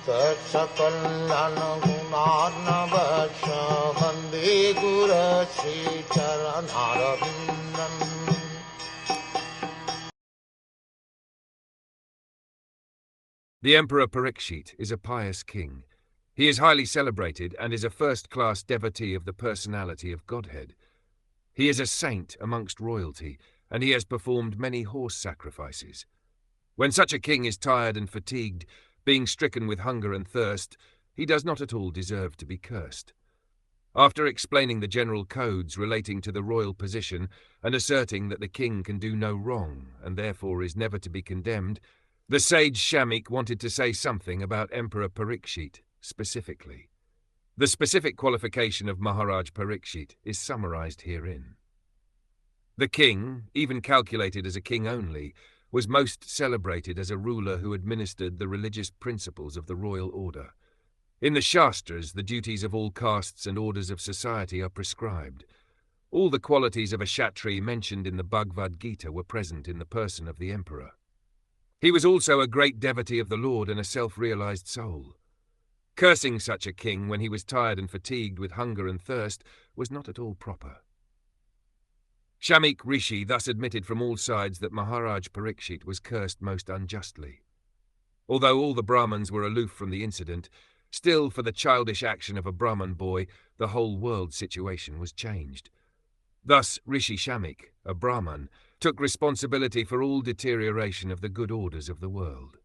Sakalayan Gunarnavasya Vande Guru Sri Charanaravindan. The Emperor Parikṣit is a pious king. He is highly celebrated and is a first-class devotee of the personality of Godhead. He is a saint amongst royalty, and he has performed many horse sacrifices. When such a king is tired and fatigued, being stricken with hunger and thirst, he does not at all deserve to be cursed. After explaining the general codes relating to the royal position and asserting that the king can do no wrong and therefore is never to be condemned, the sage Shamik wanted to say something about Emperor Parikṣit specifically. The specific qualification of Maharaj Parikṣit is summarized herein. The king, even calculated as a king only, was most celebrated as a ruler who administered the religious principles of the royal order. In the Shastras, the duties of all castes and orders of society are prescribed. All the qualities of a Kshatri mentioned in the Bhagavad Gita were present in the person of the emperor. He was also a great devotee of the Lord and a self-realized soul. Cursing such a king when he was tired and fatigued with hunger and thirst was not at all proper. Shamik Rishi thus admitted from all sides that Maharaj Parikṣit was cursed most unjustly. Although all the Brahmins were aloof from the incident, still for the childish action of a Brahman boy, the whole world situation was changed. Thus Rishi Shamik, a Brahman, took responsibility for all deterioration of the good orders of the world.